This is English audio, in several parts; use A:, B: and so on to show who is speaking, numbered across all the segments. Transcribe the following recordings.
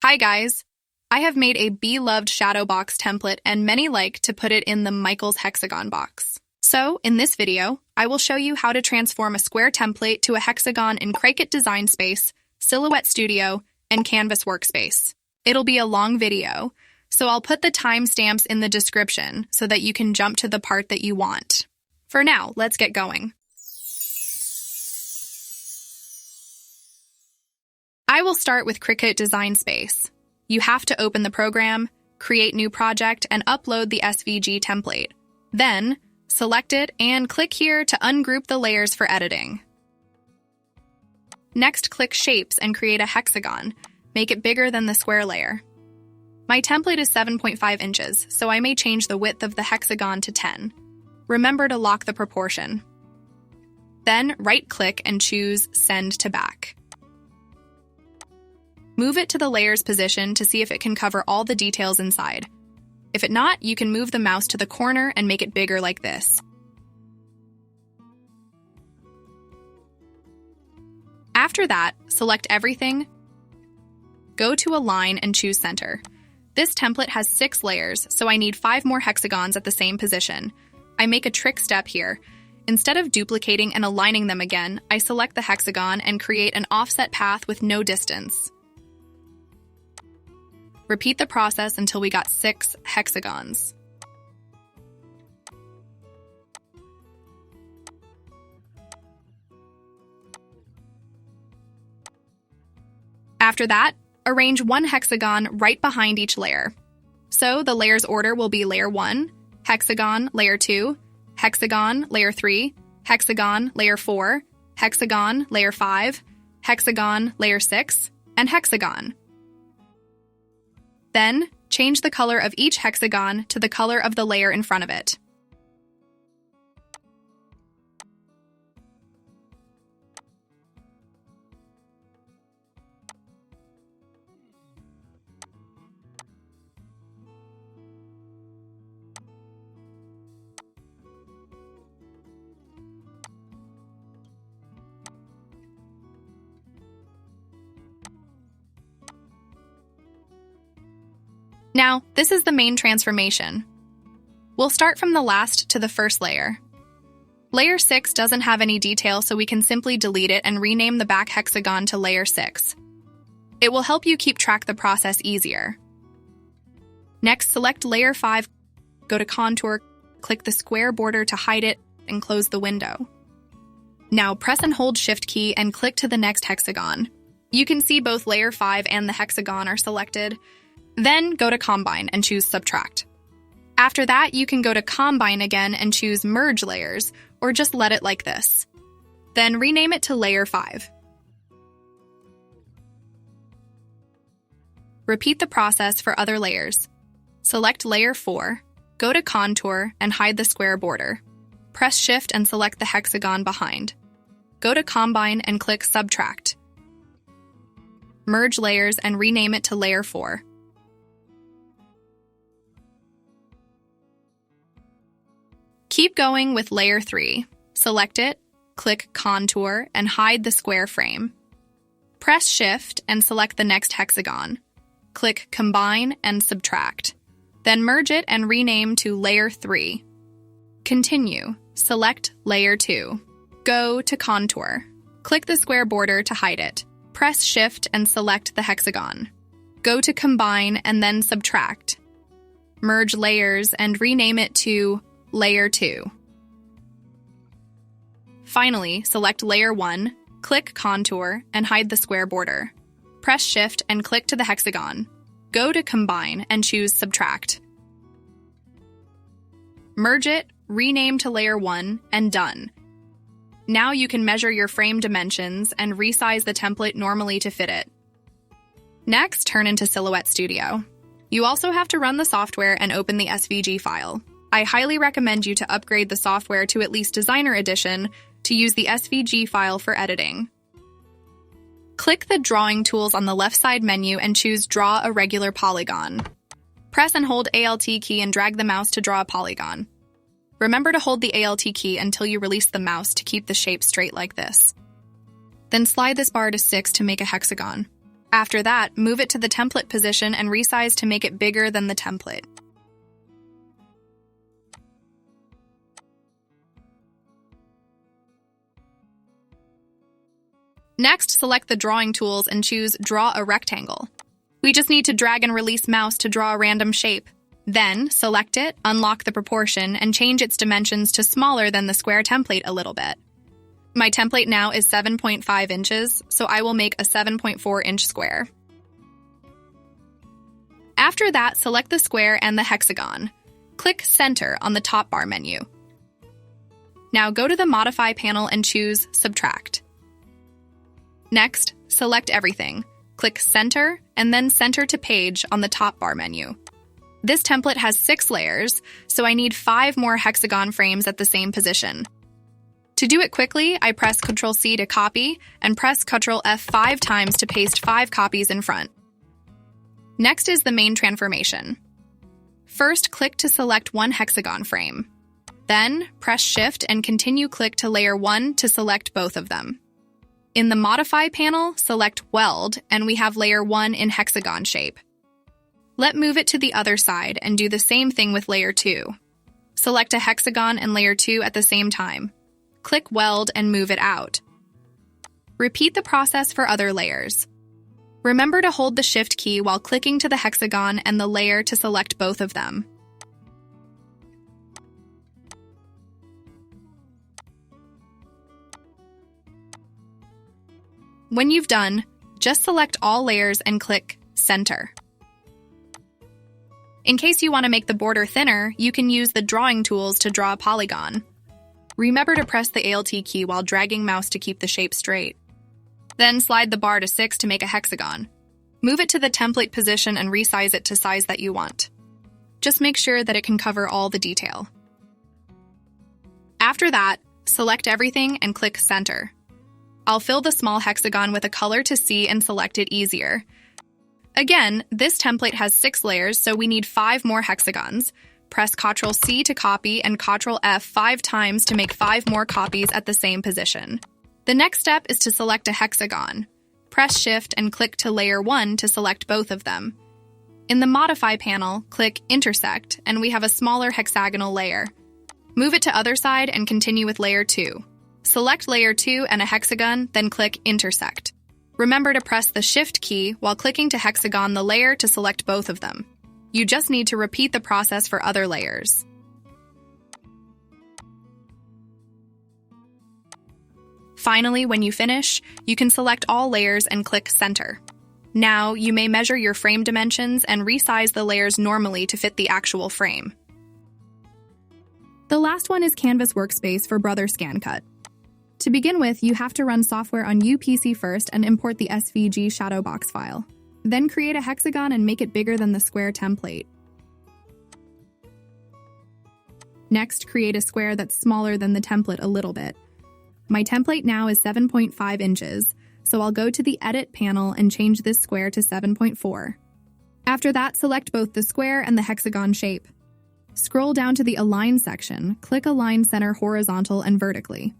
A: Hi guys! I have made a beloved shadow box template and many like to put it in the Michael's hexagon box. So, in this video, I will show you how to transform a square template to a hexagon in Cricut Design Space, Silhouette Studio, and Canvas Workspace. It'll be a long video, so I'll put the timestamps in the description so that you can jump to the part that you want. For now, let's get going. I will start with Cricut Design Space. You have to open the program, create new project, and upload the SVG template. Then, select it and click here to ungroup the layers for editing. Next, click Shapes and create a hexagon. Make it bigger than the square layer. My template is 7.5 inches, so I may change the width of the hexagon to 10. Remember to lock the proportion. Then, right-click and choose Send to Back. Move it to the layer's position to see if it can cover all the details inside. If it not, you can move the mouse to the corner and make it bigger like this. After that, select everything, go to Align and choose Center. This template has 6 layers, so I need 5 more hexagons at the same position. I make a trick step here. Instead of duplicating and aligning them again, I select the hexagon and create an offset path with no distance. Repeat the process until we got 6 hexagons. After that, arrange one hexagon right behind each layer. So the layer's order will be Layer 1, Hexagon, Layer 2, Hexagon, Layer 3, Hexagon, Layer 4, Hexagon, Layer 5, Hexagon, Layer 6, and Hexagon. Then, change the color of each hexagon to the color of the layer in front of it. Now, this is the main transformation. We'll start from the last to the first layer. Layer 6 doesn't have any detail, so we can simply delete it and rename the back hexagon to Layer 6. It will help you keep track of the process easier. Next, select Layer 5, go to Contour, click the square border to hide it, and close the window. Now, press and hold Shift key and click to the next hexagon. You can see both Layer 5 and the hexagon are selected. Then go to Combine and choose Subtract. After that, you can go to Combine again and choose Merge Layers, or just let it like this. Then rename it to Layer 5. Repeat the process for other layers. Select Layer 4, go to Contour and hide the square border. Press Shift and select the hexagon behind. Go to Combine and click Subtract. Merge Layers and rename it to Layer 4. Keep going with Layer 3. Select it, click Contour, and hide the square frame. Press Shift and select the next hexagon. Click Combine and Subtract. Then merge it and rename to Layer 3. Continue. Select Layer 2. Go to Contour. Click the square border to hide it. Press Shift and select the hexagon. Go to Combine and then Subtract. Merge Layers and rename it to Layer 2. Finally, select Layer 1, click Contour, and hide the square border. Press Shift and click to the hexagon. Go to Combine and choose Subtract. Merge it, rename to Layer 1, and done. Now you can measure your frame dimensions and resize the template normally to fit it. Next, turn into Silhouette Studio. You also have to run the software and open the SVG file. I highly recommend you to upgrade the software to at least Designer Edition to use the SVG file for editing. Click the drawing tools on the left side menu and choose Draw a Regular Polygon. Press and hold Alt key and drag the mouse to draw a polygon. Remember to hold the Alt key until you release the mouse to keep the shape straight like this. Then slide this bar to 6 to make a hexagon. After that, move it to the template position and resize to make it bigger than the template. Next, select the drawing tools and choose Draw a Rectangle. We just need to drag and release mouse to draw a random shape. Then, select it, unlock the proportion, and change its dimensions to smaller than the square template a little bit. My template now is 7.5 inches, so I will make a 7.4-inch square. After that, select the square and the hexagon. Click Center on the top bar menu. Now go to the Modify panel and choose Subtract. Next, select everything. Click Center, and then Center to Page on the top bar menu. This template has 6 layers, so I need 5 more hexagon frames at the same position. To do it quickly, I press Ctrl-C to copy, and press Ctrl-F 5 times to paste 5 copies in front. Next is the main transformation. First, click to select one hexagon frame. Then, press Shift and continue-click to Layer 1 to select both of them. In the Modify panel, select Weld, and we have Layer 1 in hexagon shape. Let's move it to the other side and do the same thing with Layer 2. Select a hexagon and Layer 2 at the same time. Click Weld and move it out. Repeat the process for other layers. Remember to hold the Shift key while clicking to the hexagon and the layer to select both of them. When you've done, just select all layers and click Center. In case you want to make the border thinner, you can use the drawing tools to draw a polygon. Remember to press the Alt key while dragging mouse to keep the shape straight. Then slide the bar to 6 to make a hexagon. Move it to the template position and resize it to size that you want. Just make sure that it can cover all the detail. After that, select everything and click Center. I'll fill the small hexagon with a color to see and select it easier. Again, this template has 6 layers, so we need 5 more hexagons. Press Ctrl-C to copy and Ctrl-F 5 times to make 5 more copies at the same position. The next step is to select a hexagon. Press Shift and click to Layer 1 to select both of them. In the Modify panel, click Intersect, and we have a smaller hexagonal layer. Move it to other side and continue with Layer 2. Select Layer 2 and a hexagon, then click Intersect. Remember to press the Shift key while clicking to hexagon the layer to select both of them. You just need to repeat the process for other layers. Finally, when you finish, you can select all layers and click Center. Now, you may measure your frame dimensions and resize the layers normally to fit the actual frame. The last one is CanvasWorkspace for Brother ScanCut. To begin with, you have to run software on UPC first and import the SVG shadow box file. Then create a hexagon and make it bigger than the square template. Next, create a square that's smaller than the template a little bit. My template now is 7.5 inches, so I'll go to the Edit panel and change this square to 7.4. After that, select both the square and the hexagon shape. Scroll down to the Align section, click Align Center horizontal and vertically.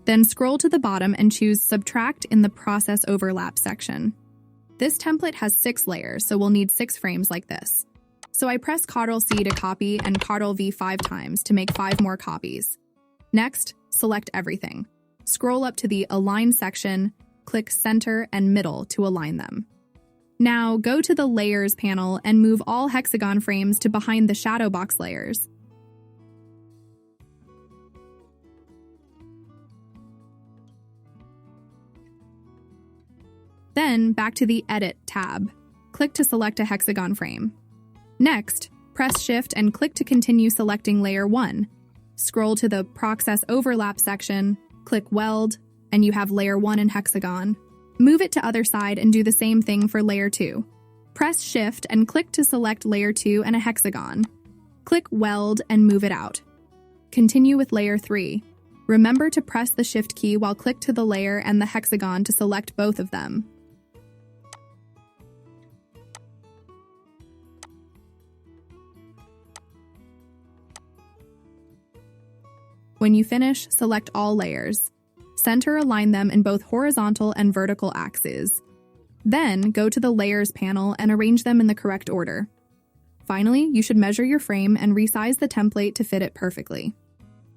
A: Then scroll to the bottom and choose Subtract in the Process Overlap section. This template has 6 layers, so we'll need 6 frames like this. So I press Ctrl-C to copy and Ctrl-V 5 times to make 5 more copies. Next, select everything. Scroll up to the Align section, click Center and Middle to align them. Now go to the Layers panel and move all hexagon frames to behind the shadow box layers. Then, back to the Edit tab. Click to select a hexagon frame. Next, press Shift and click to continue selecting Layer 1. Scroll to the Process Overlap section, click Weld, and you have Layer 1 in hexagon. Move it to other side and do the same thing for Layer 2. Press Shift and click to select Layer 2 and a hexagon. Click Weld and move it out. Continue with Layer 3. Remember to press the Shift key while click to the layer and the hexagon to select both of them. When you finish, select all layers. Center align them in both horizontal and vertical axes. Then, go to the Layers panel and arrange them in the correct order. Finally, you should measure your frame and resize the template to fit it perfectly.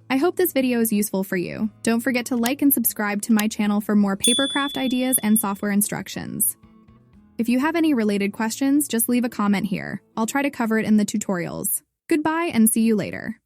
A: I hope this video is useful for you. Don't forget to like and subscribe to my channel for more papercraft ideas and software instructions. If you have any related questions, just leave a comment here. I'll try to cover it in the tutorials. Goodbye and see you later.